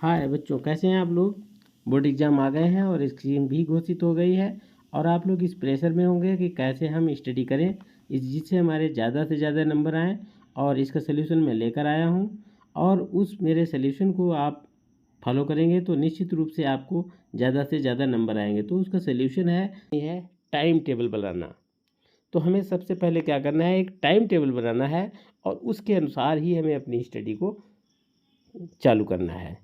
हाय बच्चों, कैसे हैं आप लोग। बोर्ड एग्ज़ाम आ गए हैं और स्क्रीन भी घोषित हो गई है और आप लोग इस प्रेशर में होंगे कि कैसे हम स्टडी करें जिससे हमारे ज़्यादा से ज़्यादा नंबर आएँ। और इसका सलूशन मैं लेकर आया हूँ और उस मेरे सलूशन को आप फॉलो करेंगे तो निश्चित रूप से आपको ज़्यादा से ज़्यादा नंबर आएंगे। तो उसका सलूशन है टाइम टेबल बनाना। तो हमें सबसे पहले क्या करना है, एक टाइम टेबल बनाना है और उसके अनुसार ही हमें अपनी स्टडी को चालू करना है,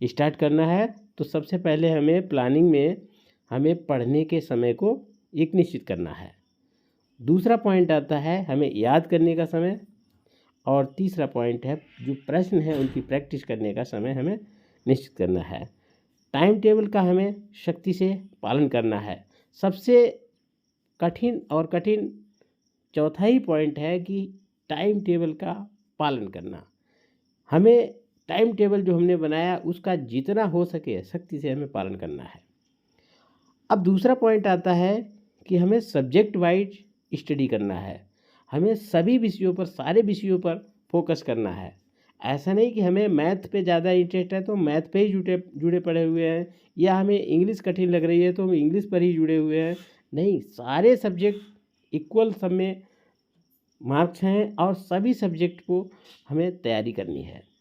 स्टार्ट करना है। तो सबसे पहले हमें प्लानिंग में हमें पढ़ने के समय को एक निश्चित करना है। दूसरा पॉइंट आता है हमें याद करने का समय। और तीसरा पॉइंट है जो प्रश्न है उनकी प्रैक्टिस करने का समय हमें निश्चित करना है। टाइम टेबल का हमें सख्ती से पालन करना है। सबसे कठिन चौथा ही पॉइंट है कि टाइम टेबल का पालन करना। हमें टाइम टेबल जो हमने बनाया उसका जितना हो सके सख्ती से हमें पालन करना है। अब दूसरा पॉइंट आता है कि हमें सब्जेक्ट वाइज स्टडी करना है। हमें सभी विषयों पर, सारे विषयों पर फोकस करना है। ऐसा नहीं कि हमें मैथ पे ज़्यादा इंटरेस्ट है तो मैथ पे ही जुड़े पड़े हुए हैं, या हमें इंग्लिश कठिन लग रही है तो हम इंग्लिश पर ही जुड़े हुए हैं। नहीं, सारे सब्जेक्ट इक्वल सब में मार्क्स हैं और सभी सब्जेक्ट को हमें तैयारी करनी है।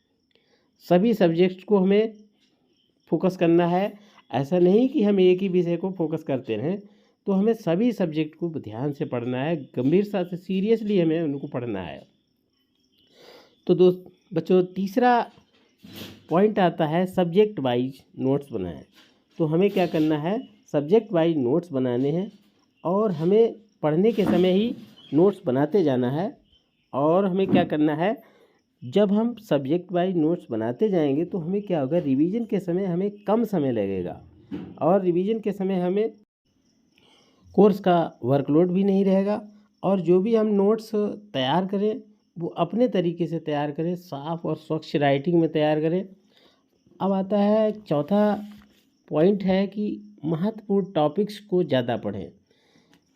सभी सब्जेक्ट्स को हमें फोकस करना है। ऐसा नहीं कि हम एक ही विषय को फोकस करते रहें, तो हमें सभी सब्जेक्ट को ध्यान से पढ़ना है, गंभीरता से, सीरियसली हमें उनको पढ़ना है। तो बच्चों, तीसरा पॉइंट आता है सब्जेक्ट वाइज नोट्स बनाएं। तो हमें क्या करना है, सब्जेक्ट वाइज नोट्स बनाने हैं और हमें पढ़ने के समय ही नोट्स बनाते जाना है। और हमें क्या करना है, जब हम सब्जेक्ट वाइज नोट्स बनाते जाएंगे तो हमें क्या होगा, रिवीजन के समय हमें कम समय लगेगा और रिवीजन के समय हमें कोर्स का वर्कलोड भी नहीं रहेगा। और जो भी हम नोट्स तैयार करें वो अपने तरीके से तैयार करें, साफ़ और स्वच्छ राइटिंग में तैयार करें। अब आता है चौथा पॉइंट है कि महत्वपूर्ण टॉपिक्स को ज़्यादा पढ़ें।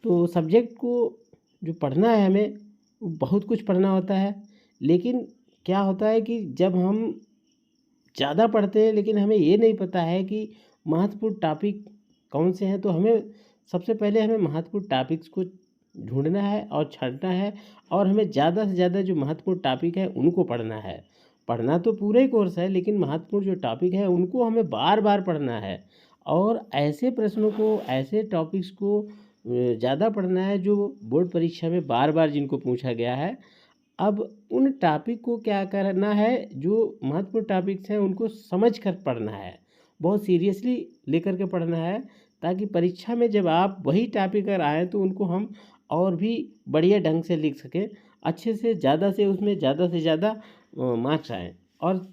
तो सब्जेक्ट को जो पढ़ना है हमें, बहुत कुछ पढ़ना होता है, लेकिन क्या होता है कि जब हम ज़्यादा पढ़ते हैं लेकिन हमें ये नहीं पता है कि महत्वपूर्ण टॉपिक कौन से हैं, तो हमें सबसे पहले हमें महत्वपूर्ण टॉपिक्स को ढूंढना है और छांटना है और हमें ज़्यादा से ज़्यादा जो महत्वपूर्ण टॉपिक है उनको पढ़ना है। पढ़ना तो पूरा ही कोर्स है, लेकिन महत्वपूर्ण जो टॉपिक है उनको हमें बार बार पढ़ना है और ऐसे प्रश्नों को, ऐसे टॉपिक्स को ज़्यादा पढ़ना है जो बोर्ड परीक्षा में बार बार जिनको पूछा गया है। अब उन टॉपिक को क्या करना है, जो महत्वपूर्ण टॉपिक्स हैं उनको समझ कर पढ़ना है, बहुत सीरियसली लेकर के पढ़ना है, ताकि परीक्षा में जब आप वही टॉपिक अगर आए तो उनको हम और भी बढ़िया ढंग से लिख सकें, अच्छे से उसमें ज़्यादा से ज़्यादा मार्क्स आएँ। और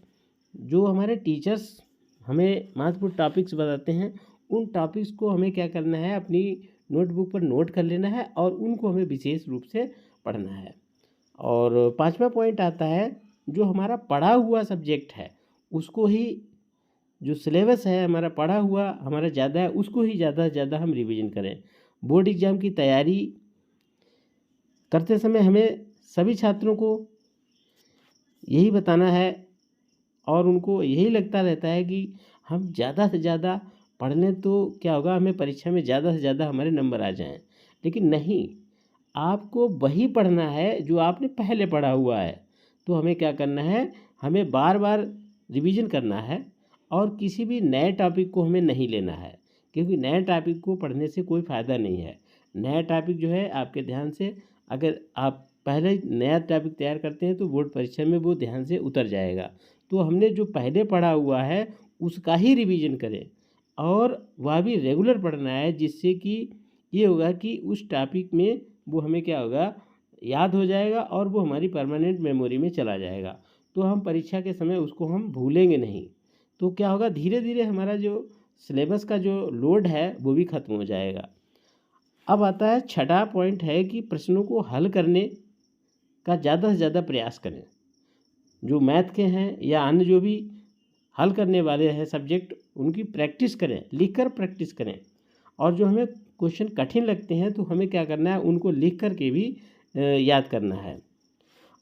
जो हमारे टीचर्स हमें महत्वपूर्ण टॉपिक्स बताते हैं उन टॉपिक्स को हमें क्या करना है, अपनी नोटबुक पर नोट कर लेना है और उनको हमें विशेष रूप से पढ़ना है। और पांचवा पॉइंट आता है जो हमारा पढ़ा हुआ सब्जेक्ट है उसको ही, जो सिलेबस है हमारा पढ़ा हुआ हमारा ज़्यादा है, उसको ही ज़्यादा से ज़्यादा हम रिवीजन करें। बोर्ड एग्ज़ाम की तैयारी करते समय हमें सभी छात्रों को यही बताना है और उनको यही लगता रहता है कि हम ज़्यादा से ज़्यादा पढ़ लें तो क्या होगा, हमें परीक्षा में ज़्यादा से ज़्यादा हमारे नंबर आ जाएं। लेकिन नहीं, आपको वही पढ़ना है जो आपने पहले पढ़ा हुआ है। तो हमें क्या करना है, हमें बार बार रिवीजन करना है और किसी भी नए टॉपिक को हमें नहीं लेना है, क्योंकि नए टॉपिक को पढ़ने से कोई फ़ायदा नहीं है। नया टॉपिक जो है आपके ध्यान से, अगर आप पहले नया टॉपिक तैयार करते हैं तो बोर्ड परीक्षा में वो ध्यान से उतर जाएगा। तो हमने जो पहले पढ़ा हुआ है उसका ही रिवीजन करें और वह भी रेगुलर पढ़ना है, जिससे कि ये होगा कि उस टॉपिक में वो हमें क्या होगा, याद हो जाएगा और वो हमारी परमानेंट मेमोरी में चला जाएगा। तो हम परीक्षा के समय उसको हम भूलेंगे नहीं। तो क्या होगा, धीरे धीरे हमारा जो सिलेबस का जो लोड है वो भी ख़त्म हो जाएगा। अब आता है छठा पॉइंट है कि प्रश्नों को हल करने का ज़्यादा से ज़्यादा प्रयास करें। जो मैथ के हैं या अन्य जो भी हल करने वाले हैं सब्जेक्ट, उनकी प्रैक्टिस करें, लिखकर प्रैक्टिस करें। और जो हमें क्वेश्चन कठिन लगते हैं तो हमें क्या करना है, उनको लिख कर के भी याद करना है।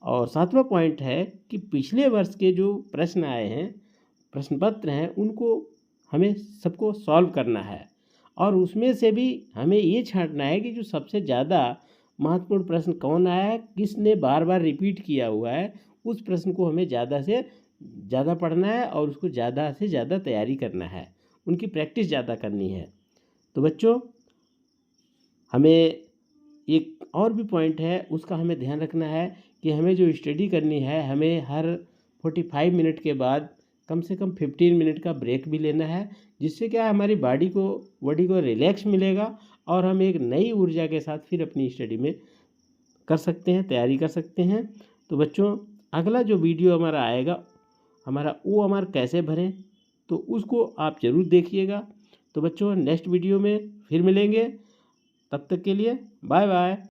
और सातवां पॉइंट है कि पिछले वर्ष के जो प्रश्न आए हैं प्रश्न पत्र हैं उनको हमें सबको सॉल्व करना है, और उसमें से भी हमें ये छांटना है कि जो सबसे ज़्यादा महत्वपूर्ण प्रश्न कौन आया है, किसने बार बार रिपीट किया हुआ है, उस प्रश्न को हमें ज़्यादा से ज़्यादा पढ़ना है और उसको ज़्यादा से ज़्यादा तैयारी करना है, उनकी प्रैक्टिस ज़्यादा करनी है। तो बच्चों, हमें एक और भी पॉइंट है, उसका हमें ध्यान रखना है कि हमें जो स्टडी करनी है, हमें हर 45 मिनट के बाद कम से कम 15 मिनट का ब्रेक भी लेना है, जिससे क्या है हमारी बॉडी को रिलैक्स मिलेगा और हम एक नई ऊर्जा के साथ फिर अपनी स्टडी में कर सकते हैं, तैयारी कर सकते हैं। तो बच्चों, अगला जो वीडियो हमारा आएगा, हमारा OMR कैसे भरें, तो उसको आप ज़रूर देखिएगा। तो बच्चों, नेक्स्ट वीडियो में फिर मिलेंगे, तब तक के लिए बाय बाय।